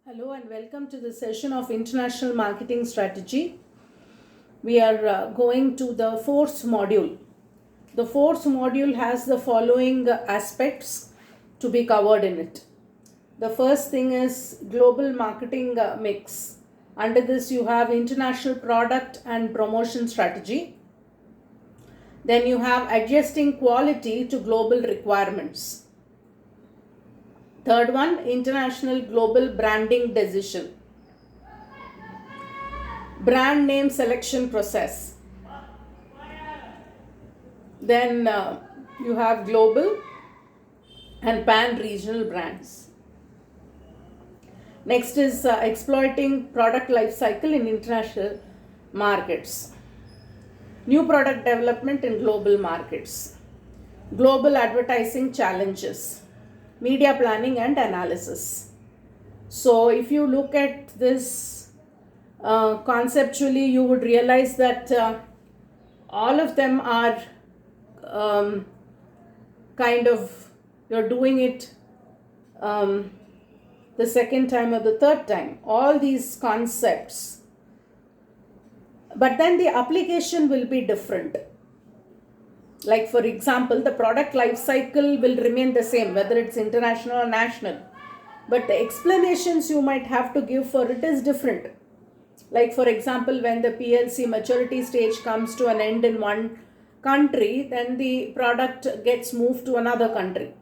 Hello and welcome to the session of International Marketing Strategy. We are going to the fourth module. The fourth module has the following aspects to be covered in it. The first thing is global marketing mix. Under this you have international product and promotion strategy. Then you have adjusting quality to global requirements. Third one, international global branding decision. Brand name selection process. Then you have global and pan-regional brands. Next is exploiting product life cycle in international markets. New product development in global markets. Global advertising challenges. Media planning and analysis. So if you look at this conceptually, you would realize that all of them are kind of, you're doing it the second time or the third time, all these concepts, but then the application will be different. Like for example, the product life cycle will remain the same whether it's international or national, but the explanations you might have to give for it is different. Like for example, when the PLC maturity stage comes to an end in one country, then the product gets moved to another country,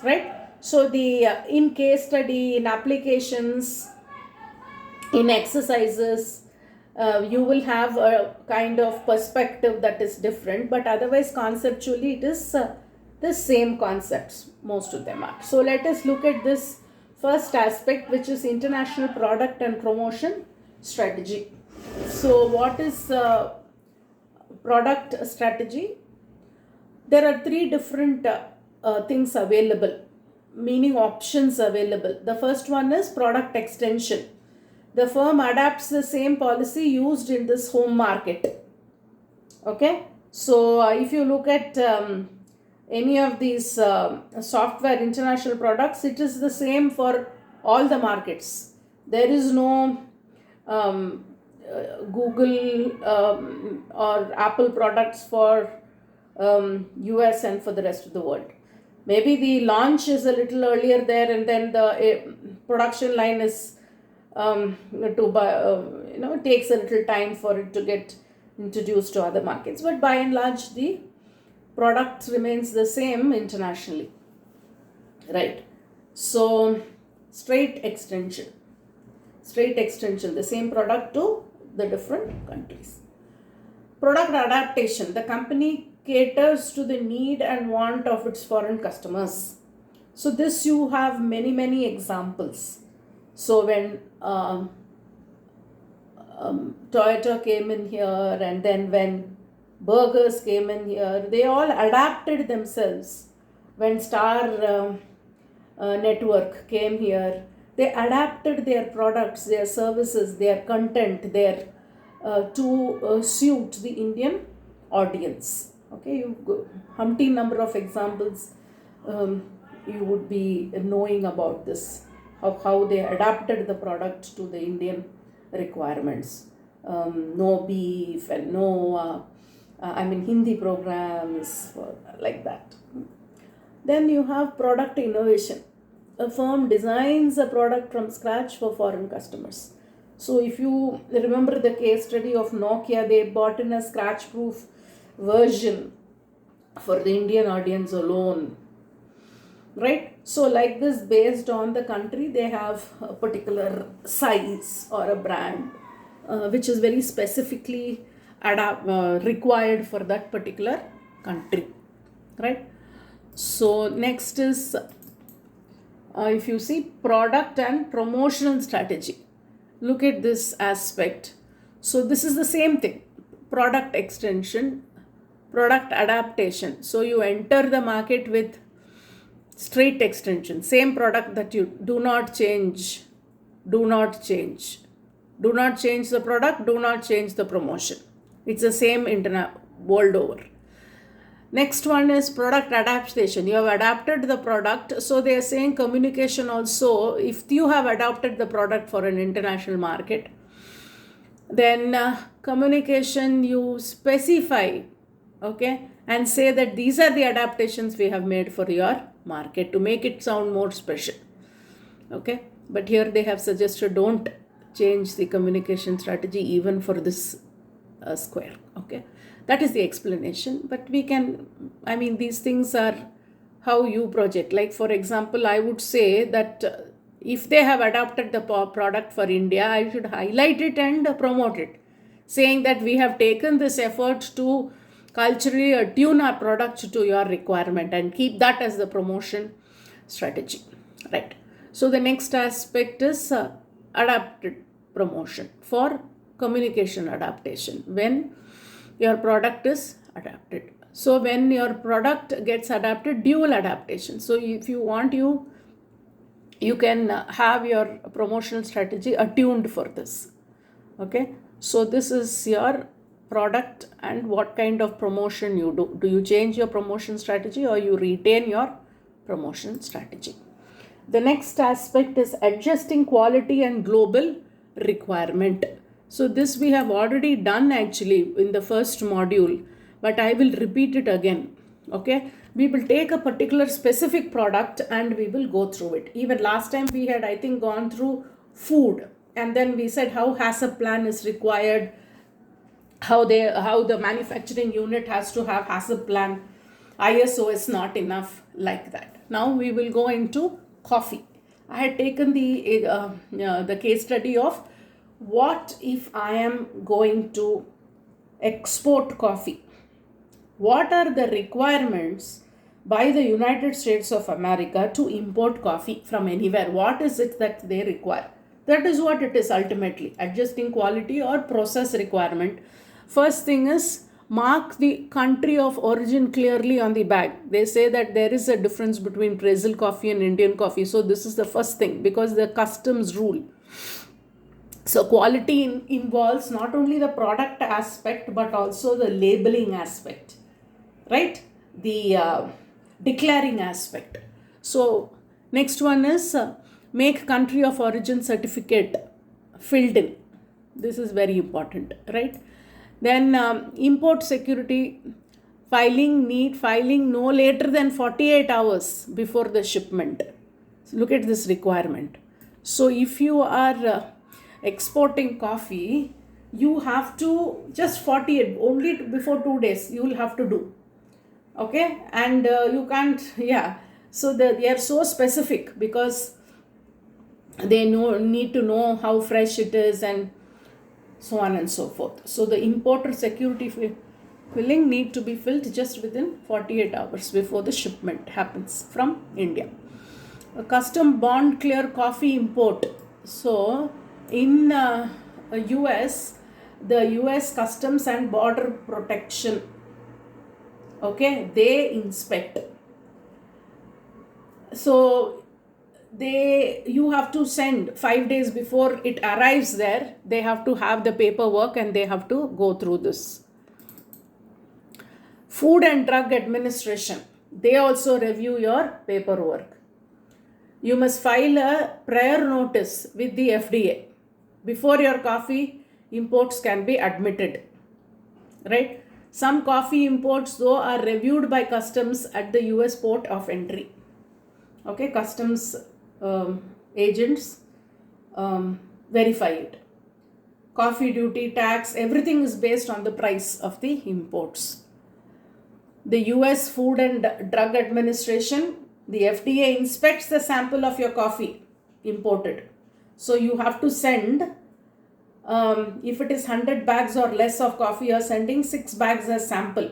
right? So the in case study, in applications, in exercises, you will have a kind of perspective that is different, but otherwise conceptually it is the same concepts, most of them are. So let us look at this first aspect, which is international product and promotion strategy. So what is product strategy? There are three different things available, meaning options available. The first one is product extension. The firm adapts the same policy used in this home market. Okay, so if you look at any of these software international products, it is the same for all the markets. There is no Google or Apple products for US and for the rest of the world. Maybe the launch is a little earlier there, and then the production line is it takes a little time for it to get introduced to other markets, but by and large the product remains the same internationally, right? So straight extension, the same product to the different countries. Product adaptation, the company caters to the need and want of its foreign customers. So this you have many examples. So when Toyota came in here, and then when burgers came in here, they all adapted themselves. When Star Network came here, they adapted their products, their services, their content, to suit the Indian audience. Okay, you humpty number of examples you would be knowing about this, of how they adapted the product to the Indian requirements. No beef and no, Hindi programs like that. Then you have product innovation. A firm designs a product from scratch for foreign customers. So if you remember the case study of Nokia, they bought in a scratch-proof version for the Indian audience alone, right? So like this, based on the country, they have a particular size or a brand which is very specifically required for that particular country, right? So next is if you see product and promotional strategy, look at this aspect. So this is the same thing, product extension, product adaptation. So you enter the market with straight extension, same product that you do not change the product, do not change the promotion. It's the same world over. Next one is product adaptation. You have adapted the product. So they are saying communication also, if you have adapted the product for an international market, then communication you specify, okay, and say that these are the adaptations we have made for your market to make it sound more special. Okay, but here they have suggested don't change the communication strategy even for this square. Okay, that is the explanation. But we can, I mean, these things are how you project. Like for example, I would say that if they have adopted the product for India, I should highlight it and promote it, saying that we have taken this effort to culturally attune our product to your requirement, and keep that as the promotion strategy, right? So the next aspect is adapted promotion for communication adaptation when your product is adapted. So when your product gets adapted, dual adaptation. So if you want, you can have your promotional strategy attuned for this. Okay, so this is your product and what kind of promotion you do. Do you change your promotion strategy or you retain your promotion strategy? The next aspect is adjusting quality and global requirement. So this we have already done actually in the first module, but I will repeat it again. Okay, we will take a particular specific product and we will go through it. Even last time we had, I think, gone through food, and then we said how HACCP plan is required, how the manufacturing unit has to have HACCP plan, ISO is not enough, like that. Now we will go into coffee. I had taken the case study of what if I am going to export coffee. What are the requirements by the United States of America to import coffee from anywhere? What is it that they require? That is what it is ultimately, adjusting quality or process requirement. First thing is mark the country of origin clearly on the bag. They say that there is a difference between Brazil coffee and Indian coffee. So this is the first thing, because the customs rule. So quality involves not only the product aspect but also the labeling aspect, right? The declaring aspect. So next one is make country of origin certificate filled in. This is very important, right? Then import security filing no later than 48 hours before the shipment. So look at this requirement. So if you are exporting coffee, you have to just 48, only before 2 days you will have to do. Okay, and you can't, yeah. So they are so specific because they need to know how fresh it is and so on and so forth. So the importer security filling need to be filled just within 48 hours before the shipment happens from India. A custom bond clear coffee import. So in US, the US Customs and Border Protection, okay, they inspect. So you have to send 5 days before it arrives there. They have to have the paperwork and they have to go through this. Food and Drug Administration, they also review your paperwork. You must file a prior notice with the FDA before your coffee imports can be admitted, right? Some coffee imports though are reviewed by customs at the US port of entry. Okay, customs agents verify it. Coffee duty, tax, everything is based on the price of the imports. The US Food and Drug Administration, the FDA inspects the sample of your coffee imported. So you have to send, if it is 100 bags or less of coffee, you are sending 6 bags as sample.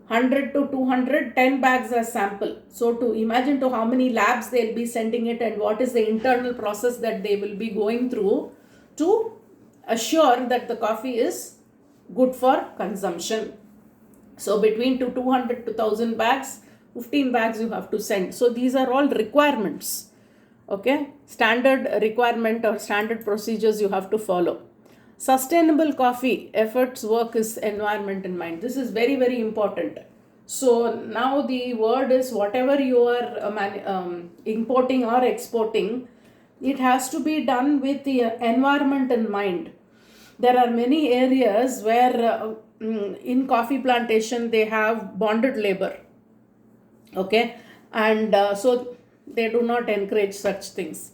100 to 200, 10 bags as sample. So to imagine to how many labs they'll be sending it and what is the internal process that they will be going through to assure that the coffee is good for consumption. So between 200 to 1000 bags, 15 bags you have to send. So these are all requirements. Okay, standard requirement or standard procedures you have to follow. Sustainable coffee efforts work is environment in mind. This is very, very important. So now the word is, whatever you are importing or exporting, it has to be done with the environment in mind. There are many areas where in coffee plantation they have bonded labor, okay, and so they do not encourage such things.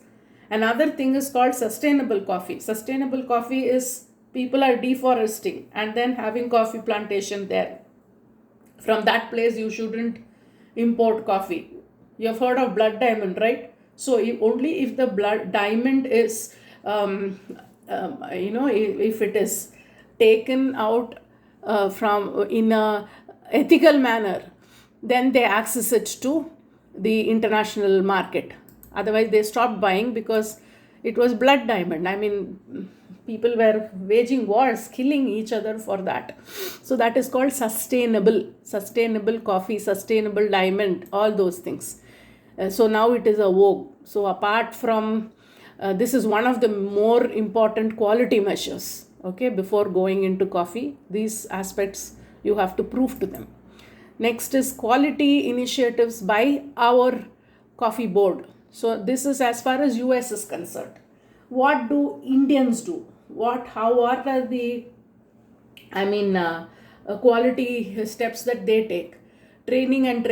Another thing is called sustainable coffee. Sustainable coffee is people are deforesting and then having coffee plantation there. From that place you shouldn't import coffee. You have heard of blood diamond, right? So only if the blood diamond is if it is taken out from in a ethical manner, then they access it to the international market. Otherwise they stopped buying because it was blood diamond. I mean, people were waging wars, killing each other for that. So that is called sustainable coffee, sustainable diamond, all those things. So now it is a vogue. So apart from this is one of the more important quality measures, okay, before going into coffee. These aspects you have to prove to them. Next is quality initiatives by our coffee board. So this is as far as US is concerned. What do Indians do? What are the quality steps that they take? Training and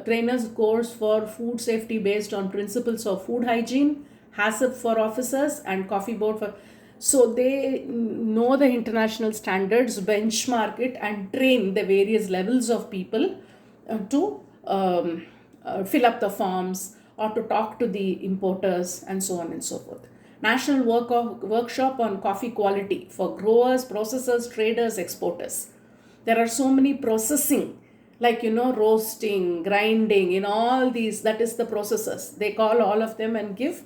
trainers course for food safety based on principles of food hygiene, HACCP for officers, and coffee board for. So they know the international standards, benchmark it, and train the various levels of people to fill up the forms or to talk to the importers and so on and so forth. National workshop on coffee quality for growers, processors, traders, exporters. There are so many processing, like roasting, grinding, all these. That is the processes. They call all of them and give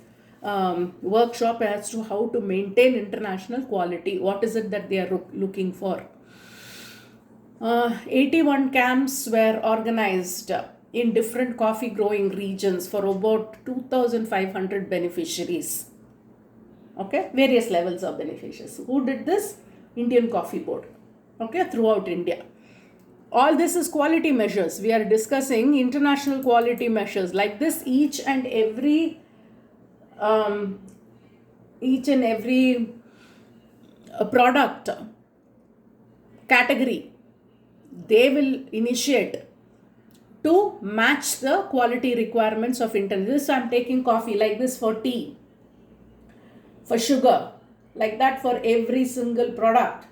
workshop as to how to maintain international quality. What is it that they are looking for? 81 camps were organized in different coffee growing regions for about 2,500 beneficiaries. Okay, various levels of beneficiaries. Who did this? Indian Coffee Board. Okay, throughout India. All this is quality measures. We are discussing international quality measures. Like this, each and every product category, they will initiate to match the quality requirements of international. This I'm taking coffee, like this for tea, for sugar, like that for every single product,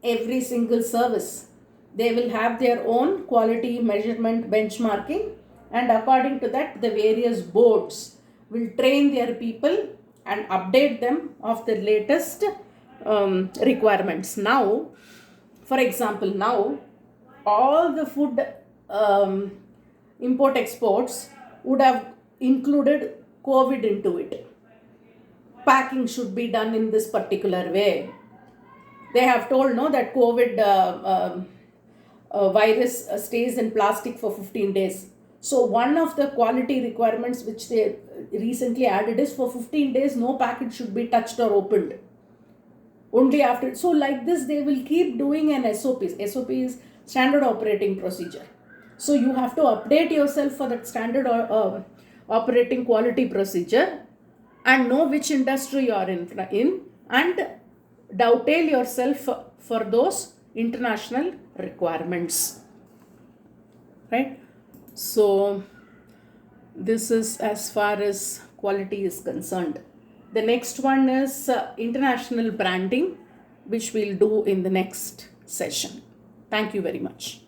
every single service. They will have their own quality measurement benchmarking, and according to that the various boards will train their people and update them of the latest requirements. Now, for example, now all the food import exports would have included COVID into it. Packing should be done in this particular way. They have told that COVID virus stays in plastic for 15 days. So one of the quality requirements which they recently added is for 15 days no packet should be touched or opened. Only after. So like this they will keep doing an SOP. SOP is standard operating procedure. So you have to update yourself for that standard operating quality procedure and know which industry you are in and dovetail yourself for those international requirements, right? So this is as far as quality is concerned. The next one is international branding, which we'll do in the next session. Thank you very much.